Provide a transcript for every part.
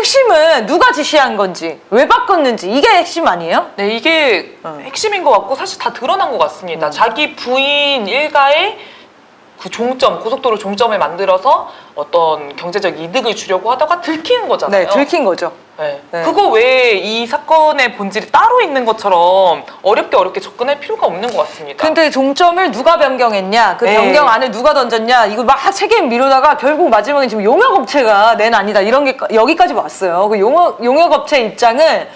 핵심은 누가 지시한 건지, 왜 바꿨는지, 이게 핵심 아니에요? 네, 이게 핵심인 것 같고 사실 다 드러난 것 같습니다. 자기 부인 일가의 그 종점, 고속도로 종점을 만들어서 어떤 경제적 이득을 주려고 하다가 들키는 거잖아요. 네, 들킨 거죠. 네. 네. 그거 왜 이 사건의 본질이 따로 있는 것처럼 어렵게 접근할 필요가 없는 것 같습니다. 근데 종점을 누가 변경했냐, 그 네. 변경 안을 누가 던졌냐, 이거 막 책임 미루다가 결국 마지막에 지금 용역업체가 낸 아니다 이런 게 여기까지 왔어요. 그 용역업체 입장은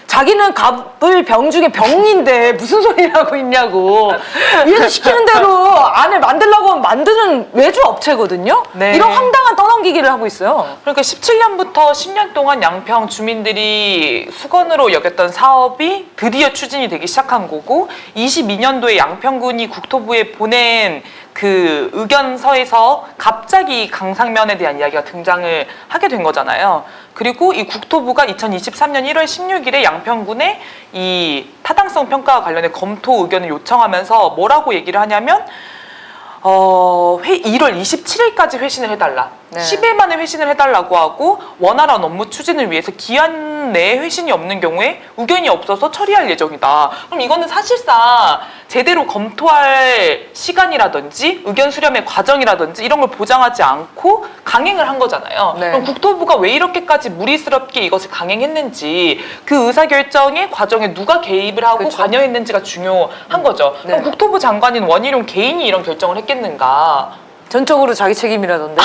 자기는 갑을 병중에 병인데 무슨 소리를 하고 있냐고. 얘도 시키는 대로 안을 만들려고 하면 만드는 외주 업체거든요. 네. 이런 황당한 떠넘기기를 하고 있어요. 그러니까 17년부터 10년 동안 양평 주민들이 수건으로 여겼던 사업이 드디어 추진이 되기 시작한 거고 22년도에 양평군이 국토부에 보낸 그 의견서에서 갑자기 강상면에 대한 이야기가 등장을 하게 된 거잖아요. 그리고 이 국토부가 2023년 1월 16일에 양평군에 이 타당성 평가와 관련해 검토 의견을 요청하면서 뭐라고 얘기를 하냐면 1월 27일까지 회신을 해달라. 네. 10일 만에 회신을 해달라고 하고 원활한 업무 추진을 위해서 기한 내에 회신이 없는 경우에 의견이 없어서 처리할 예정이다. 그럼 이거는 사실상 제대로 검토할 시간이라든지 의견 수렴의 과정이라든지 이런 걸 보장하지 않고 강행을 한 거잖아요. 네. 그럼 국토부가 왜 이렇게까지 무리스럽게 이것을 강행했는지 그 의사결정의 과정에 누가 개입을 하고 그쵸. 관여했는지가 중요한 거죠. 네. 그럼 국토부 장관인 원희룡 개인이 이런 결정을 했겠는가? 전적으로 자기 책임이라던데.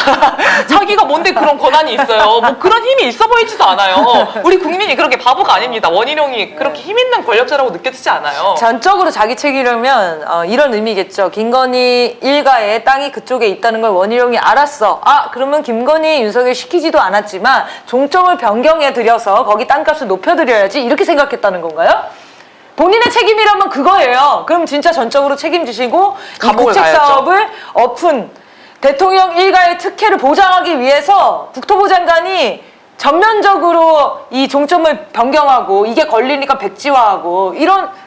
자기가 뭔데 그런 권한이 있어요. 뭐 그런 힘이 있어 보이지도 않아요. 우리 국민이 그렇게 바보가 아닙니다. 원희룡이 그렇게 힘 있는 권력자라고 느껴지지 않아요. 전적으로 자기 책임이라면 이런 의미겠죠. 김건희 일가의 땅이 그쪽에 있다는 걸 원희룡이 알았어. 그러면 김건희, 윤석열 시키지도 않았지만 종점을 변경해 드려서 거기 땅값을 높여드려야지 이렇게 생각했다는 건가요? 본인의 책임이라면 그거예요. 그럼 진짜 전적으로 책임지시고 이 감옥을 국책 가야죠. 사업을 엎은 대통령 일가의 특혜를 보장하기 위해서 국토부 장관이 전면적으로 이 종점을 변경하고 이게 걸리니까 백지화하고 이런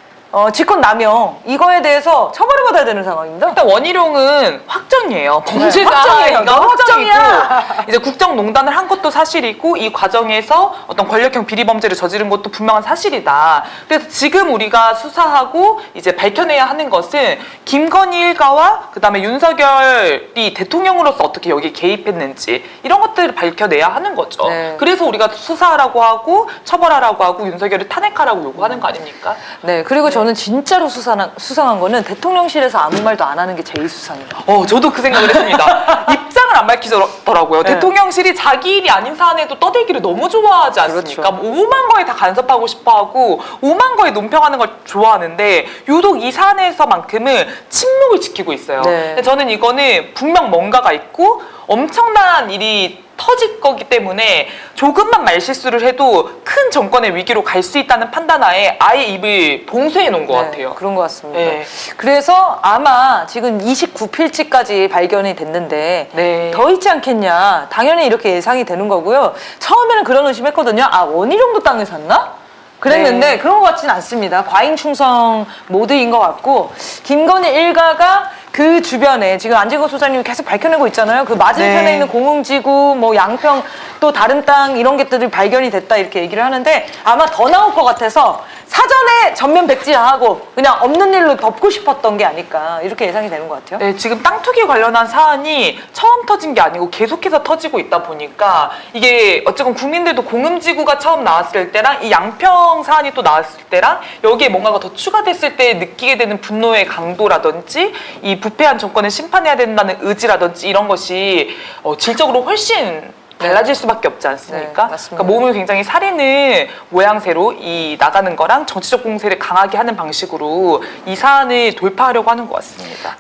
직권남용 이거에 대해서 처벌을 받아야 되는 상황입니다. 일단 원희룡은 확정이에요. 범죄가 확정이에요. 너무 확정이고 확정이야. 이제 국정농단을 한 것도 사실이고 이 과정에서 어떤 권력형 비리 범죄를 저지른 것도 분명한 사실이다. 그래서 지금 우리가 수사하고 이제 밝혀내야 하는 것은 김건희 일가와 그다음에 윤석열이 대통령으로서 어떻게 여기에 개입했는지 이런 것들을 밝혀내야 하는 거죠. 네. 그래서 우리가 수사하라고 하고 처벌하라고 하고 윤석열을 탄핵하라고 요구하는 거 아닙니까? 네, 그리고 저는 진짜로 수상한 거는 대통령실에서 아무 말도 안 하는 게 제일 수상해요. 저도 그 생각을 했습니다. 입장을 안 밝히더라고요. 네. 대통령실이 자기 일이 아닌 사안에도 떠들기를 너무 좋아하지 않습니까? 그렇죠. 뭐 오만 거에 다 간섭하고 싶어하고 오만 거에 논평하는 걸 좋아하는데 유독 이 사안에서만큼은 침묵을 지키고 있어요. 네. 근데 저는 이거는 분명 뭔가가 있고 엄청난 일이 터질 거기 때문에 조금만 말실수를 해도 큰 정권의 위기로 갈 수 있다는 판단하에 아예 입을 봉쇄해 놓은 것 같아요. 그런 것 같습니다. 네. 그래서 아마 지금 29필지까지 발견이 됐는데 네. 더 있지 않겠냐. 당연히 이렇게 예상이 되는 거고요. 처음에는 그런 의심했거든요. 원희룡도 땅을 샀나? 그랬는데 네. 그런 것 같지는 않습니다. 과잉 충성 모드인 것 같고 김건희 일가가 그 주변에 지금 안진걸 소장님이 계속 밝혀내고 있잖아요. 그 맞은편에 네. 있는 공흥지구, 뭐 양평 또 다른 땅 이런 것들이 발견이 됐다 이렇게 얘기를 하는데 아마 더 나올 것 같아서 사전에 전면 백지화하고 그냥 없는 일로 덮고 싶었던 게 아닐까 이렇게 예상이 되는 것 같아요. 네, 지금 땅 투기 관련한 사안이 처음 터진 게 아니고 계속해서 터지고 있다 보니까 이게 어쨌건 국민들도 공음지구가 처음 나왔을 때랑 이 양평 사안이 또 나왔을 때랑 여기에 뭔가가 더 추가됐을 때 느끼게 되는 분노의 강도라든지 이 부패한 정권을 심판해야 된다는 의지라든지 이런 것이 질적으로 훨씬 달라질 수밖에 없지 않습니까? 네, 맞습니다. 그러니까 몸을 굉장히 사리는 모양새로 이 나가는 거랑 정치적 공세를 강하게 하는 방식으로 이 사안을 돌파하려고 하는 것 같습니다.